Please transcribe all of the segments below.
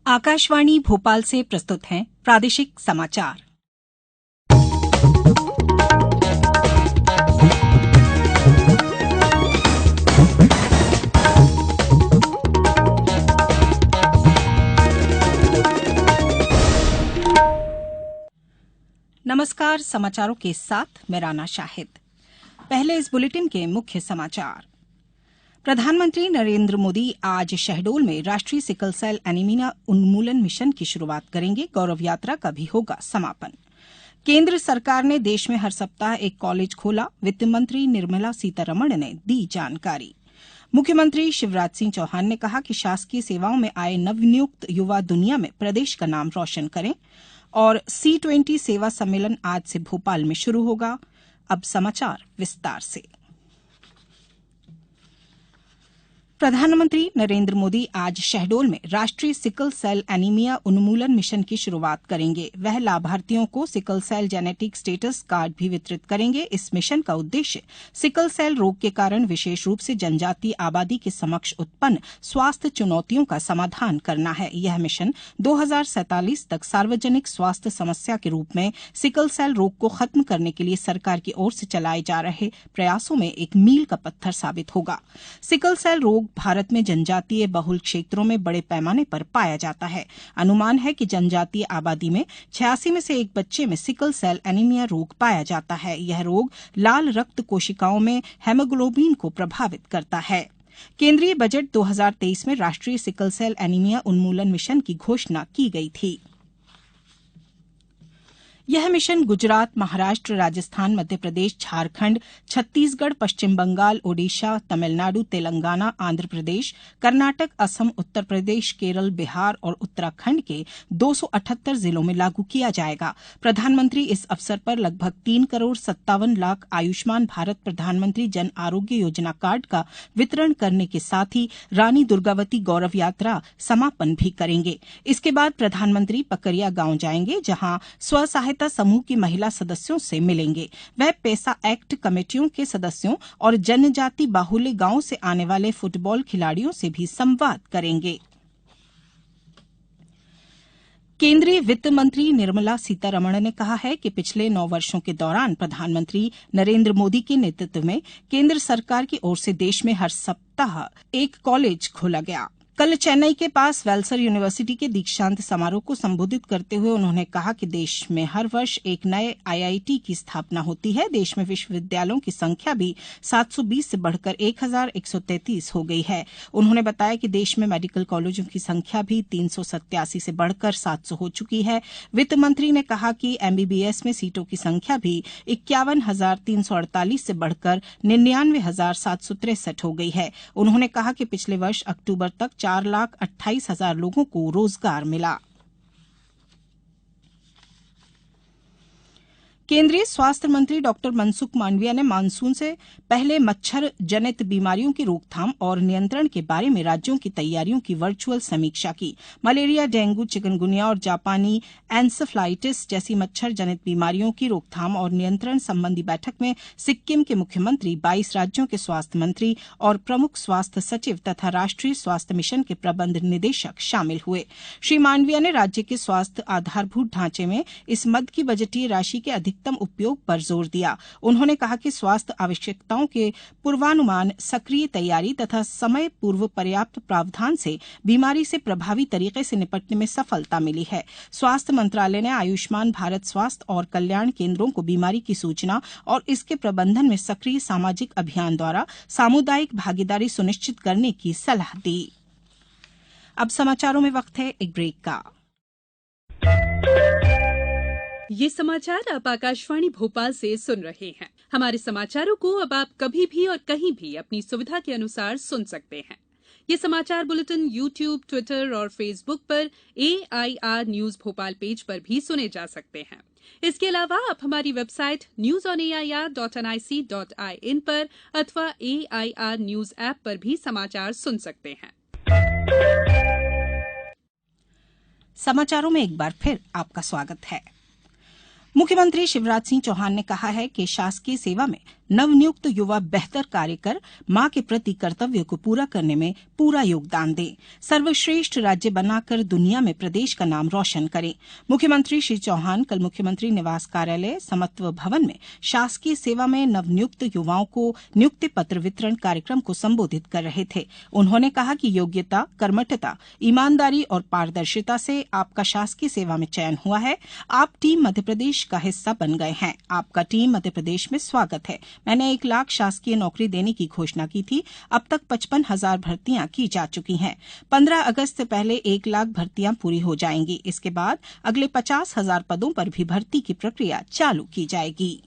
आकाशवाणी भोपाल से प्रस्तुत हैं प्रादेशिक समाचार। नमस्कार, समाचारों के साथ मैं राना शाहिद। पहले इस बुलेटिन के मुख्य समाचार। प्रधानमंत्री नरेंद्र मोदी आज शहडोल में राष्ट्रीय सिकल सेल एनीमिया उन्मूलन मिशन की शुरुआत करेंगे। गौरव यात्रा का भी होगा समापन। केंद्र सरकार ने देश में हर सप्ताह एक कॉलेज खोला, वित्त मंत्री निर्मला सीतारमण ने दी जानकारी। मुख्यमंत्री शिवराज सिंह चौहान ने कहा कि शासकीय सेवाओं में आए नवनियुक्त युवा दुनिया में प्रदेश का नाम रोशन करें। और C20 सेवा सम्मेलन आज से भोपाल में शुरू होगा। अब समाचार विस्तार से। प्रधानमंत्री नरेंद्र मोदी आज शहडोल में राष्ट्रीय सिकल सेल एनीमिया उन्मूलन मिशन की शुरुआत करेंगे। वह लाभार्थियों को sickle cell genetic status card भी वितरित करेंगे। इस मिशन का उद्देश्य सिकल सेल रोग के कारण विशेष रूप से जनजातीय आबादी के समक्ष उत्पन्न स्वास्थ्य चुनौतियों का समाधान करना है। यह मिशन 2047 तक सार्वजनिक स्वास्थ्य समस्या के रूप में सिकल सेल रोग को खत्म करने के लिए सरकार की ओर से चलाए जा रहे प्रयासों में एक मील का पत्थर साबित होगा। सिकल सेल रोग भारत में जनजातीय बहुल क्षेत्रों में बड़े पैमाने पर पाया जाता है। अनुमान है कि जनजातीय आबादी में 86 में से एक बच्चे में सिकल सेल एनीमिया रोग पाया जाता है। यह रोग लाल रक्त कोशिकाओं में हेमोग्लोबिन को प्रभावित करता है। केंद्रीय बजट 2023 में राष्ट्रीय सिकल सेल एनीमिया उन्मूलन मिशन की घोषणा की गई थी। यह मिशन गुजरात, महाराष्ट्र, राजस्थान, मध्य प्रदेश, झारखंड, छत्तीसगढ़, पश्चिम बंगाल, ओडिशा, तमिलनाडु, तेलंगाना, आंध्र प्रदेश, कर्नाटक, असम, उत्तर प्रदेश, केरल, बिहार और उत्तराखंड के 278 जिलों में लागू किया जाएगा। प्रधानमंत्री इस अवसर पर लगभग 3 करोड़ 57 लाख आयुष्मान भारत प्रधानमंत्री जन आरोग्य योजना कार्ड का वितरण करने के साथ ही रानी दुर्गावती गौरव यात्रा समापन भी करेंगे। इसके बाद प्रधानमंत्री पकरिया गांव जाएंगे, जहां स्व सहायता समूह की महिला सदस्यों से मिलेंगे। वह पैसा एक्ट कमेटियों के सदस्यों और जनजाति बाहुल्य गांवों से आने वाले फुटबॉल खिलाड़ियों से भी संवाद करेंगे। केंद्रीय वित्त मंत्री निर्मला सीतारमण ने कहा है कि पिछले 9 वर्षों के दौरान प्रधानमंत्री नरेंद्र मोदी के नेतृत्व में केंद्र सरकार की ओर से देश में हर सप्ताह एक कॉलेज खोला गया। कल चेन्नई के पास वेल्सर यूनिवर्सिटी के दीक्षांत समारोह को संबोधित करते हुए उन्होंने कहा कि देश में हर वर्ष एक नए IIT की स्थापना होती है। देश में विश्वविद्यालयों की संख्या भी 720 से बढ़कर 1133 हो गई है। उन्होंने बताया कि देश में मेडिकल कॉलेजों की संख्या भी 387 से बढ़कर 700 हो चुकी है। वित्त मंत्री ने कहा कि MBBS में सीटों की संख्या भी 51,348 से बढ़कर 99,763 हो गई है। उन्होंने कहा कि पिछले वर्ष अक्टूबर तक 4,28,000 लोगों को रोजगार मिला। केंद्रीय स्वास्थ्य मंत्री डॉक्टर मनसुख मांडविया ने मानसून से पहले मच्छर जनित बीमारियों की रोकथाम और नियंत्रण के बारे में राज्यों की तैयारियों की वर्चुअल समीक्षा की। मलेरिया, डेंगू, चिकनगुनिया और जापानी एन्सेफ्लाइटिस जैसी मच्छर जनित बीमारियों की रोकथाम और नियंत्रण संबंधी बैठक में सिक्किम के मुख्यमंत्री, 22 राज्यों के स्वास्थ्य मंत्री और प्रमुख स्वास्थ्य सचिव तथा राष्ट्रीय स्वास्थ्य मिशन के प्रबंध निदेशक शामिल हुए। श्री मांडविया ने राज्य के स्वास्थ्य आधारभूत ढांचे में इस मद की बजटीय राशि के अधिकतम उपयोग पर जोर दिया। उन्होंने कहा कि स्वास्थ्य आवश्यकताओं के पूर्वानुमान, सक्रिय तैयारी तथा समय पूर्व पर्याप्त प्रावधान से बीमारी से प्रभावी तरीके से निपटने में सफलता मिली है। स्वास्थ्य मंत्रालय ने आयुष्मान भारत स्वास्थ्य और कल्याण केंद्रों को बीमारी की सूचना और इसके प्रबंधन में सक्रिय सामाजिक अभियान द्वारा सामुदायिक भागीदारी सुनिश्चित करने की सलाह दी। अब समाचारों में वक्त है एक ब्रेक का। ये समाचार आप आकाशवाणी भोपाल से सुन रहे हैं। हमारे समाचारों को अब आप कभी भी और कहीं भी अपनी सुविधा के अनुसार सुन सकते हैं। ये समाचार बुलेटिन YouTube, ट्विटर और फेसबुक पर AIR न्यूज भोपाल पेज पर भी सुने जा सकते हैं। इसके अलावा आप हमारी वेबसाइट newsonair.nic.in पर अथवा AIR न्यूज ऐप पर भी समाचार सुन सकते हैं। समाचारों में एक बार फिर आपका स्वागत है। मुख्यमंत्री शिवराज सिंह चौहान ने कहा है कि शासकीय सेवा में नवनियुक्त युवा बेहतर कार्य कर मां के प्रति कर्तव्य को पूरा करने में पूरा योगदान दें। सर्वश्रेष्ठ राज्य बनाकर दुनिया में प्रदेश का नाम रोशन करें। मुख्यमंत्री श्री चौहान कल मुख्यमंत्री निवास कार्यालय समत्व भवन में शासकीय सेवा में नवनियुक्त युवाओं को नियुक्ति पत्र वितरण कार्यक्रम को संबोधित कर रहे थे। उन्होंने कहा कि योग्यता, कर्मठता, ईमानदारी और पारदर्शिता से आपका शासकीय सेवा में चयन हुआ है। आप टीम मध्यप्रदेश का हिस्सा बन गए हैं। आपका टीम मध्यप्रदेश में स्वागत है। मैंने 1 लाख शासकीय नौकरी देने की घोषणा की थी। अब तक 55,000 भर्तियां की जा चुकी हैं। 15 अगस्त से पहले 1 लाख भर्तियां पूरी हो जाएंगी। इसके बाद अगले 50,000 पदों पर भी भर्ती की प्रक्रिया चालू की जाएगी।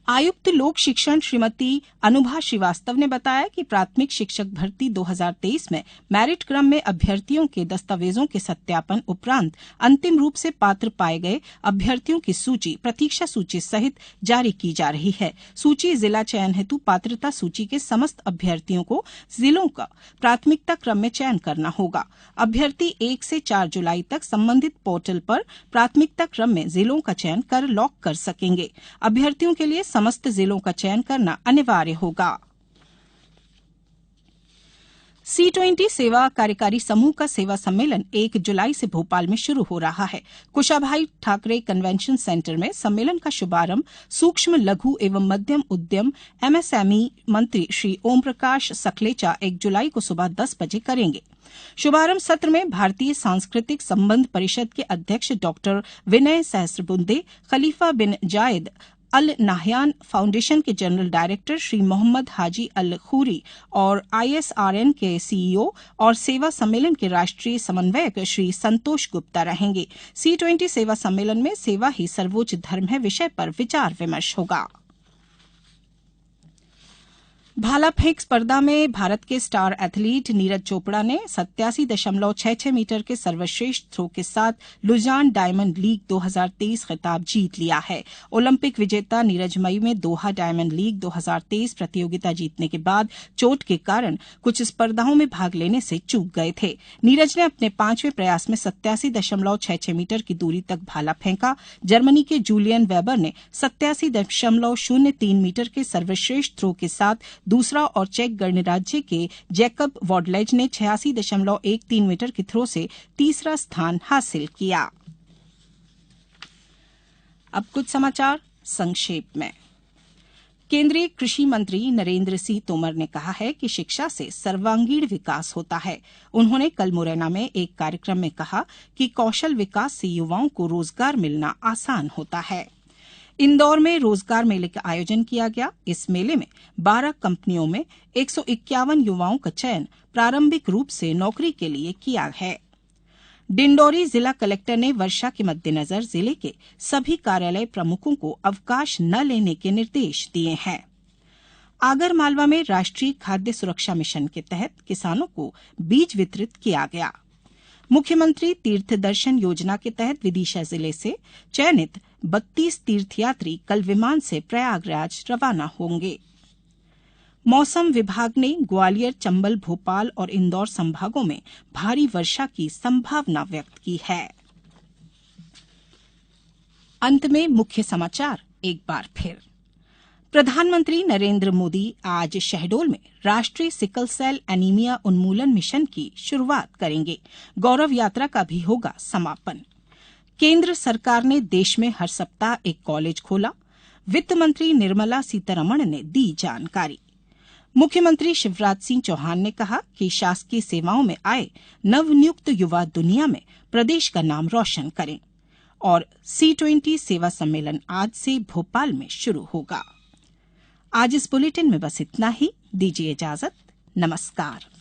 आयुक्त लोक शिक्षण श्रीमती अनुभा श्रीवास्तव ने बताया कि प्राथमिक शिक्षक भर्ती 2023 में मेरिट क्रम में अभ्यर्थियों के दस्तावेजों के सत्यापन उपरांत अंतिम रूप से पात्र पाए गए अभ्यर्थियों की सूची प्रतीक्षा सूची सहित जारी की जा रही है। सूची जिला चयन हेतु पात्रता सूची के समस्त अभ्यर्थियों को जिलों का प्राथमिकता क्रम में चयन करना होगा। अभ्यर्थी 1 से 4 जुलाई तक संबंधित पोर्टल पर प्राथमिकता क्रम में जिलों का चयन कर लॉक कर सकेंगे। अभ्यर्थियों के लिए समस्त जिलों का चयन करना अनिवार्य होगा। C20 सेवा कार्यकारी समूह का सेवा सम्मेलन 1 जुलाई से भोपाल में शुरू हो रहा है। कुशाभाई ठाकरे कन्वेंशन सेंटर में सम्मेलन का शुभारंभ सूक्ष्म, लघु एवं मध्यम उद्यम MSME मंत्री श्री ओम प्रकाश सखलेचा 1 जुलाई को सुबह 10 बजे करेंगे। शुभारंभ सत्र में भारतीय सांस्कृतिक संबंध परिषद के अध्यक्ष डॉक्टर विनय सहस्त्रबुद्धे, खलीफा बिन जायद अल नाहयान फाउंडेशन के जनरल डायरेक्टर श्री मोहम्मद हाजी अल खूरी और ISRN के CEO और सेवा सम्मेलन के राष्ट्रीय समन्वयक श्री संतोष गुप्ता रहेंगे। C20 सेवा सम्मेलन में सेवा ही सर्वोच्च धर्म है विषय पर विचार विमर्श होगा। भाला फेंक स्पर्धा में भारत के स्टार एथलीट नीरज चोपड़ा ने 87.66 मीटर के सर्वश्रेष्ठ थ्रो के साथ लुजान डायमंड लीग 2023 खिताब जीत लिया है। ओलंपिक विजेता नीरज मई में दोहा डायमंड लीग 2023 प्रतियोगिता जीतने के बाद चोट के कारण कुछ स्पर्धाओं में भाग लेने से चूक गए थे। नीरज ने अपने 5वें प्रयास में 87.66 मीटर की दूरी तक भाला फेंका। जर्मनी के जूलियन वेबर ने 87.03 मीटर के सर्वश्रेष्ठ थ्रो के साथ दूसरा और चेक गणराज्य के जैकब वॉडलेज ने 86.13 मीटर की थ्रो से तीसरा स्थान हासिल किया। अब कुछ समाचार संक्षेप में। केंद्रीय कृषि मंत्री नरेंद्र सिंह तोमर ने कहा है कि शिक्षा से सर्वांगीण विकास होता है। उन्होंने कल मुरैना में एक कार्यक्रम में कहा कि कौशल विकास से युवाओं को रोजगार मिलना आसान होता है। इंदौर में रोजगार मेले का आयोजन किया गया। इस मेले में 12 कंपनियों में 151 युवाओं का चयन प्रारंभिक रूप से नौकरी के लिए किया है। डिंडौरी जिला कलेक्टर ने वर्षा के मद्देनजर जिले के सभी कार्यालय प्रमुखों को अवकाश न लेने के निर्देश दिए हैं। आगर मालवा में राष्ट्रीय खाद्य सुरक्षा मिशन के तहत किसानों को बीज वितरित किया गया। मुख्यमंत्री तीर्थ दर्शन योजना के तहत विदिशा जिले से चयनित 32 तीर्थयात्री कल विमान से प्रयागराज रवाना होंगे। मौसम विभाग ने ग्वालियर, चंबल, भोपाल और इंदौर संभागों में भारी वर्षा की संभावना व्यक्त की है। अंत में मुख्य समाचार एक बार फिर। प्रधानमंत्री नरेंद्र मोदी आज शहडोल में राष्ट्रीय सिकल सेल एनीमिया उन्मूलन मिशन की शुरुआत करेंगे। गौरव यात्रा का भी होगा समापन। केंद्र सरकार ने देश में हर सप्ताह एक कॉलेज खोला। वित्त मंत्री निर्मला सीतारमण ने दी जानकारी। मुख्यमंत्री शिवराज सिंह चौहान ने कहा कि शासकीय सेवाओं में आए नवनियुक्त युवा दुनिया में प्रदेश का नाम रोशन करें। और C20 सेवा सम्मेलन आज से भोपाल में शुरू होगा। आज इस बुलेटिन में बस इतना ही। दीजिए इजाजत। नमस्कार।